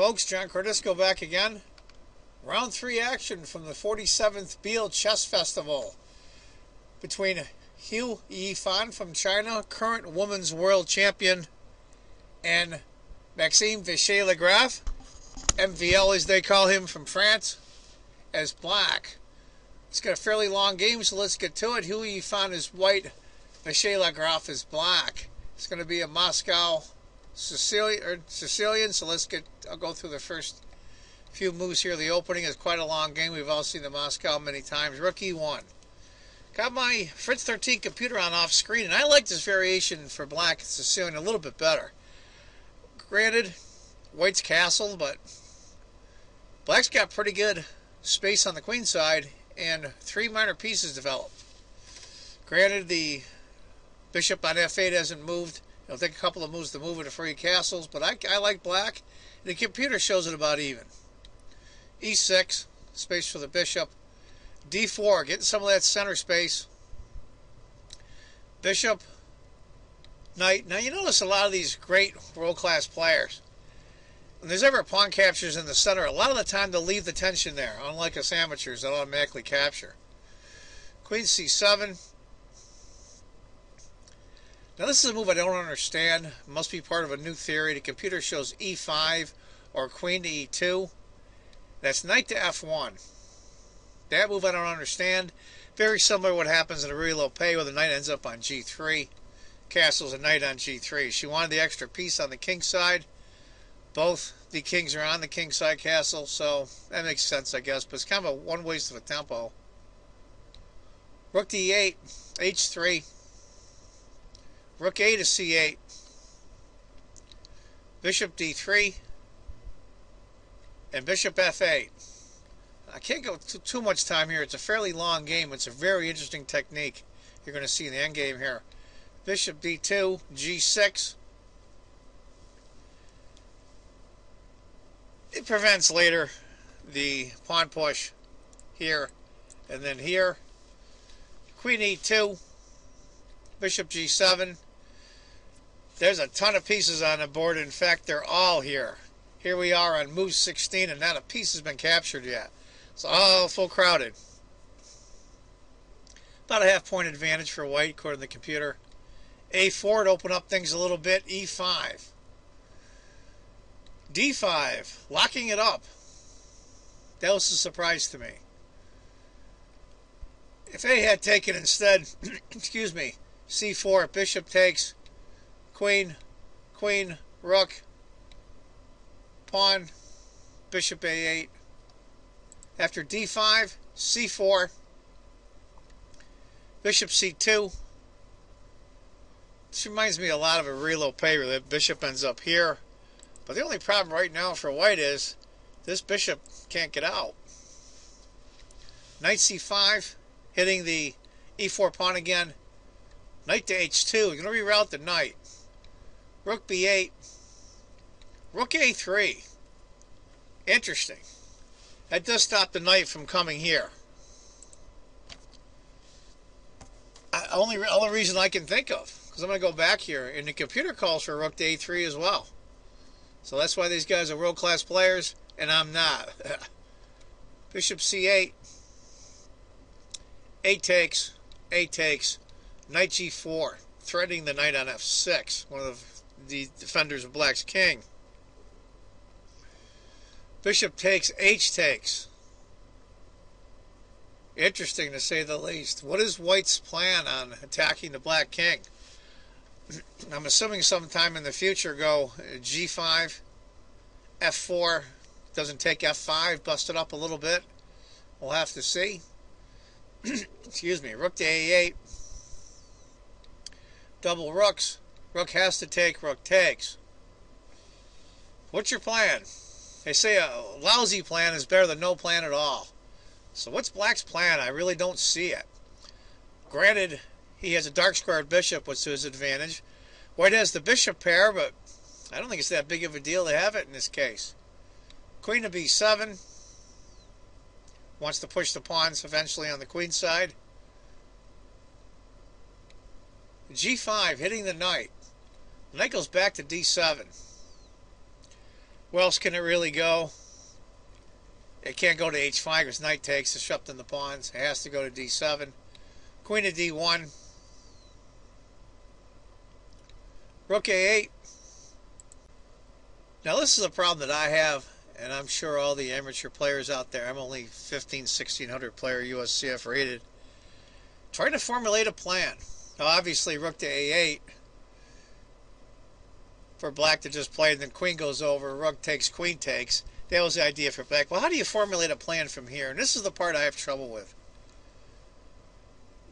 folks, John Cordisco back again. Round 3 action from the 47th Biel Chess Festival between Hou Yifan from China, current women's world champion, and Vachier-LaGrave, MVL as they call him, from France, as black. It's got a fairly long game, so let's get to it. Hou Yifan is white, Vachier-LaGrave is black. It's going to be a Moscow Sicilian, so I'll go through the first few moves here. The opening is quite a long game. We've all seen the Moscow many times. Rook E1. Got my Fritz 13 computer on off screen, and I like this variation for black Sicilian a little bit better. Granted, white's castled, but black's got pretty good space on the queen side, and 3 minor pieces developed. Granted, the bishop on F8 hasn't moved. It'll take a couple of moves to move it to free castles, but I like black. The computer shows it about even. E6, space for the bishop. D4, getting some of that center space. Bishop, knight. Now you notice a lot of these great world-class players, when there's ever pawn captures in the center, a lot of the time they'll leave the tension there, unlike us amateurs that automatically capture. Queen C7. Now this is a move I don't understand. It must be part of a new theory. The computer shows E5 or queen to E2. That's knight to F1. That move I don't understand. Very similar to what happens in a real pay where the knight ends up on G3. Castles a knight on G3. She wanted the extra piece on the king side. Both the kings are on the king side castle, so that makes sense, I guess. But it's kind of a one waste of a tempo. Rook D8, H3. Rook A to C8. Bishop D3. And Bishop F8. I can't go too much time here. It's a fairly long game. It's a very interesting technique you're going to see in the endgame here. Bishop D2, G6. It prevents later the pawn push here and then here. Queen E2, Bishop G7. There's a ton of pieces on the board. In fact, they're all here. Here we are on move 16, and not a piece has been captured yet. It's all full crowded. About a half-point advantage for white, according to the computer. A4 to open up things a little bit. E5. D5, locking it up. That was a surprise to me. If A had taken instead, excuse me, C4, bishop takes, queen, queen, rook, pawn, bishop A8. After D5, C4, bishop C2. This reminds me a lot of a real pay where the bishop ends up here. But the only problem right now for white is this bishop can't get out. Knight C5, hitting the E4 pawn again. Knight to H2, you're going to reroute the knight. Rook B8. Rook A3. Interesting. That does stop the knight from coming here. Only reason I can think of, because I'm going to go back here, and the computer calls for rook to A3 as well. So that's why these guys are world-class players, and I'm not. Bishop C8. A takes. Knight G4. Threatening the knight on F6. One of the defenders of black's king. Bishop takes. H takes. Interesting, to say the least. What is white's plan on attacking the black king? I'm assuming sometime in the future go G5, F4, doesn't take F5, bust it up a little bit. We'll have to see. Excuse me, rook to A8. Double rooks. Rook has to take, rook takes. What's your plan? They say a lousy plan is better than no plan at all. So what's black's plan? I really don't see it. Granted, he has a dark squared bishop, which is to his advantage. White has the bishop pair, but I don't think it's that big of a deal to have it in this case. Queen to B7. Wants to push the pawns eventually on the queen side. G5, hitting the knight. The knight goes back to D7. Where else can it really go? It can't go to h5 because knight takes, disrupting the pawns. It has to go to d7. Queen to d1. Rook a8. Now this is a problem that I have, and I'm sure all the amateur players out there, I'm only 1600 player USCF rated, trying to formulate a plan. Now obviously rook to a8 for black to just play, and then queen goes over, rook takes, queen takes. That was the idea for black. Well, how do you formulate a plan from here? And this is the part I have trouble with.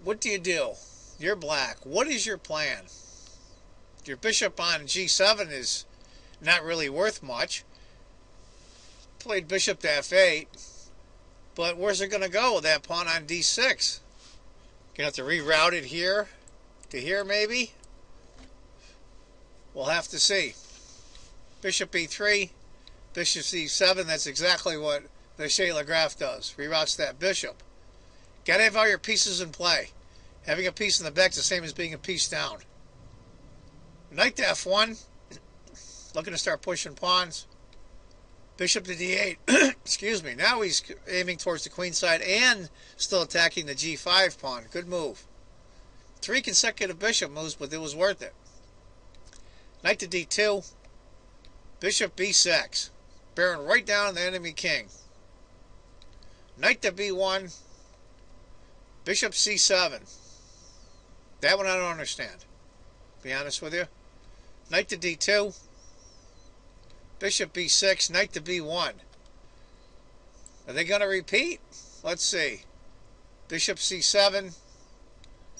What do you do? You're black. What is your plan? Your bishop on g7 is not really worth much. Played bishop to f8, but where's it going to go with that pawn on d6? Gonna have to reroute it here to here maybe? We'll have to see. Bishop e3, bishop c7, that's exactly what Vachier-LaGrave does. Reroutes that bishop. Gotta have all your pieces in play. Having a piece in the back is the same as being a piece down. Knight to f1. Looking to start pushing pawns. Bishop to d8. Excuse me. Now he's aiming towards the queen side and still attacking the g5 pawn. Good move. 3 consecutive bishop moves, but it was worth it. Knight to d2. Bishop b6. Bearing right down on the enemy king. Knight to b1. Bishop c7. That one I don't understand, to be honest with you. Knight to d2. Bishop b6. Knight to b1. Are they going to repeat? Let's see. Bishop c7.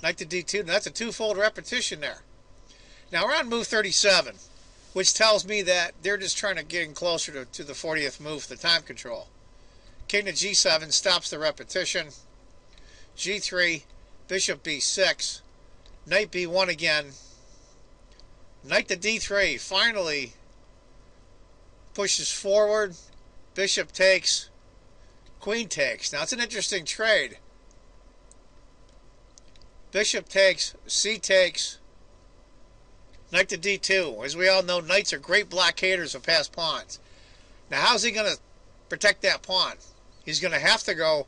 Knight to d2. That's a twofold repetition there. Now we're on move 37, which tells me that they're just trying to get in closer to the 40th move, the time control. King to g7 stops the repetition. g3. Bishop b6. Knight b1 again. Knight to d3. Finally pushes forward. Bishop takes. Queen takes. Now it's an interesting trade. Bishop takes. C takes. Knight to d2. As we all know, knights are great blockaders of past pawns. Now how's he going to protect that pawn? He's going to have to go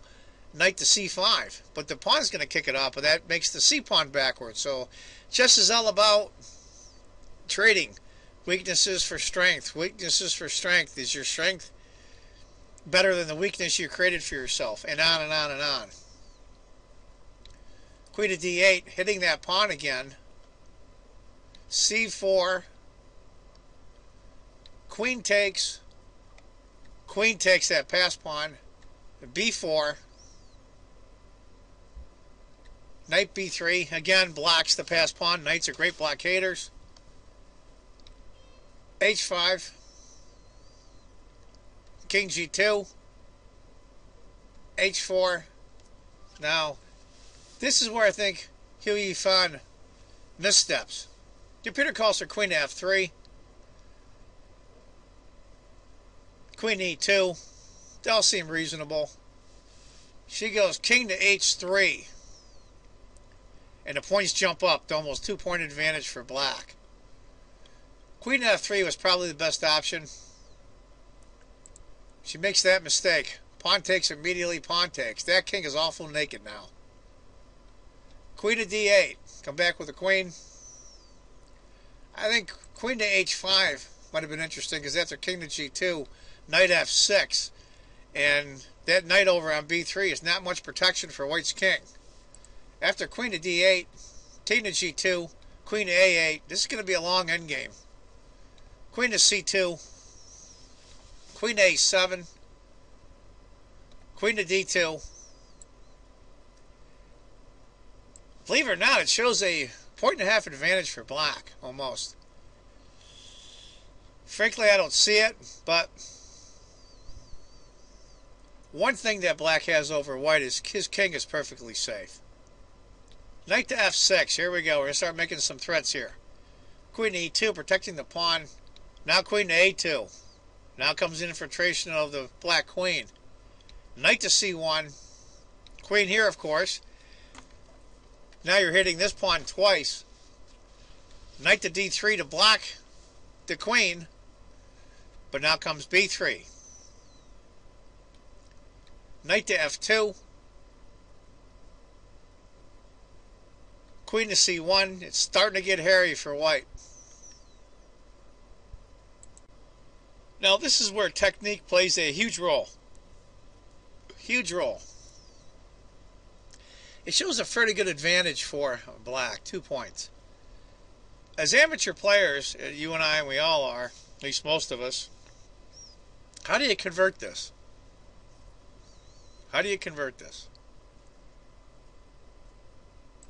knight to c5, but the pawn's going to kick it off, but that makes the c pawn backwards. So chess is all about trading weaknesses for strength. Weaknesses for strength. Is your strength better than the weakness you created for yourself? And on and on and on. Queen to d8, hitting that pawn again. c4. Queen takes. Queen takes that pass pawn. b4. Knight b3, again, blocks the pass pawn. Knights are great blockaders. h5. King g2. h4. Now, this is where I think Hou Yifan missteps. Computer calls for queen to f3. Queen e2. They all seem reasonable. She goes king to h3. And the points jump up to almost 2-point advantage for black. Queen f3 was probably the best option. She makes that mistake. Pawn takes immediately, pawn takes. That king is awful naked now. Queen to d8. Come back with a queen. I think queen to h5 might have been interesting because after king to g2, knight f6. And that knight over on b3 is not much protection for white's king. After queen to d8, king to g2, queen to a8. This is going to be a long endgame. Queen to c2, queen to a7, queen to d2. Believe it or not, it shows a 1.5 advantage for black, almost. Frankly, I don't see it, but one thing that black has over white is his king is perfectly safe. Knight to f6. Here we go. We're going to start making some threats here. Queen to e2, protecting the pawn. Now queen to a2. Now comes infiltration of the black queen. Knight to c1. Queen here, of course. Now you're hitting this pawn twice. Knight to d3 to block the queen. But now comes b3. Knight to f2. Queen to c1. It's starting to get hairy for white. Now this is where technique plays a huge role. Huge role. It shows a fairly good advantage for black, 2 points. As amateur players, you and I, and we all are, at least most of us, how do you convert this? How do you convert this?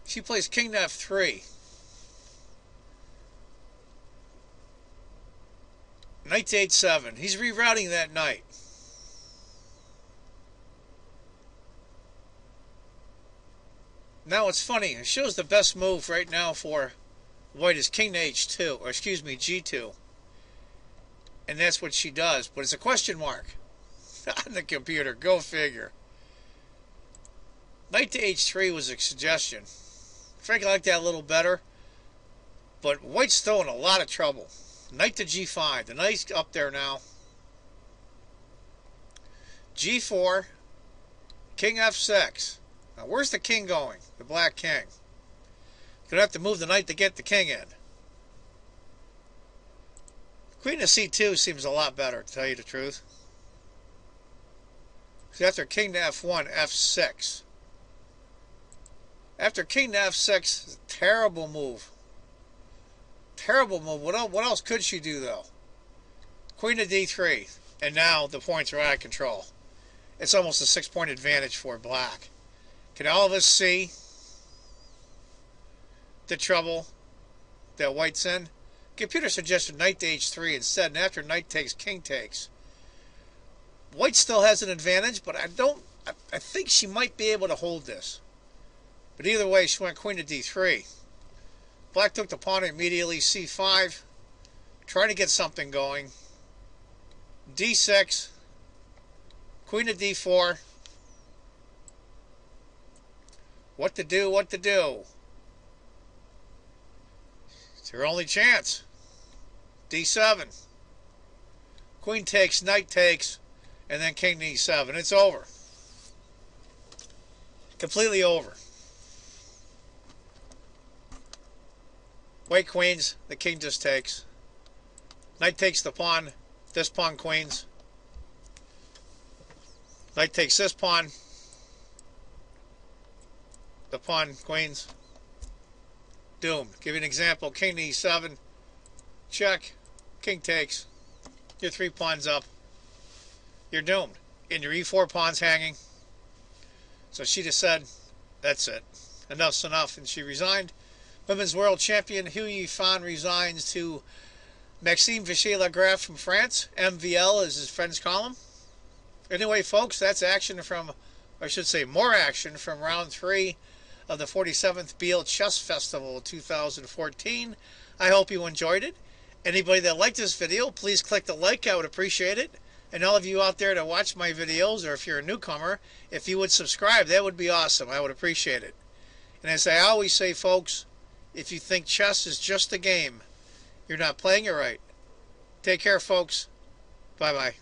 She plays king to f3. Knight to h7. He's rerouting that knight. Now it's funny. It shows the best move right now for white is king to h2, or excuse me, g2. And that's what she does. But it's a question mark on the computer. Go figure. Knight to h3 was a suggestion. Frankly, I like that a little better. But white's still in a lot of trouble. Knight to g5. The knight's up there now. g4. King f6. Now, where's the king going? The black king. Going to have to move the knight to get the king in. Queen to c2 seems a lot better, to tell you the truth. So after king to f1, f6. After king to f6, terrible move. Terrible move. What else could she do, though? Queen to d3. And now the points are out of control. It's almost a 6-point advantage for black. Can all of us see the trouble that white's in? Computer suggested knight to h3 instead, and after knight takes, king takes. White still has an advantage, but I think she might be able to hold this. But either way, she went queen to d3. Black took the pawn immediately, c5, trying to get something going. d6, queen to d4. What to do, what to do? It's her only chance. d7. Queen takes, knight takes, and then king to e7. It's over. Completely over. White queens, the king just takes. Knight takes the pawn, this pawn queens. Knight takes this pawn, the pawn queens. Doomed. Give you an example. King to e7. Check. King takes. Your 3 pawns up. You're doomed. And your e4 pawn's hanging. So she just said, that's it. Enough's enough. And she resigned. Women's World Champion Hou Yifan resigns to Maxime Vachier-LaGrave from France. MVL, as his friends call him. Anyway, folks, that's action from, or I should say more action from round 3 of the 47th Biel Chess Festival 2014. I hope you enjoyed it. Anybody that liked this video, please click the like. I would appreciate it. And all of you out there that watch my videos, or if you're a newcomer, if you would subscribe, that would be awesome. I would appreciate it. And as I always say, folks, if you think chess is just a game, you're not playing it right. Take care, folks. Bye-bye.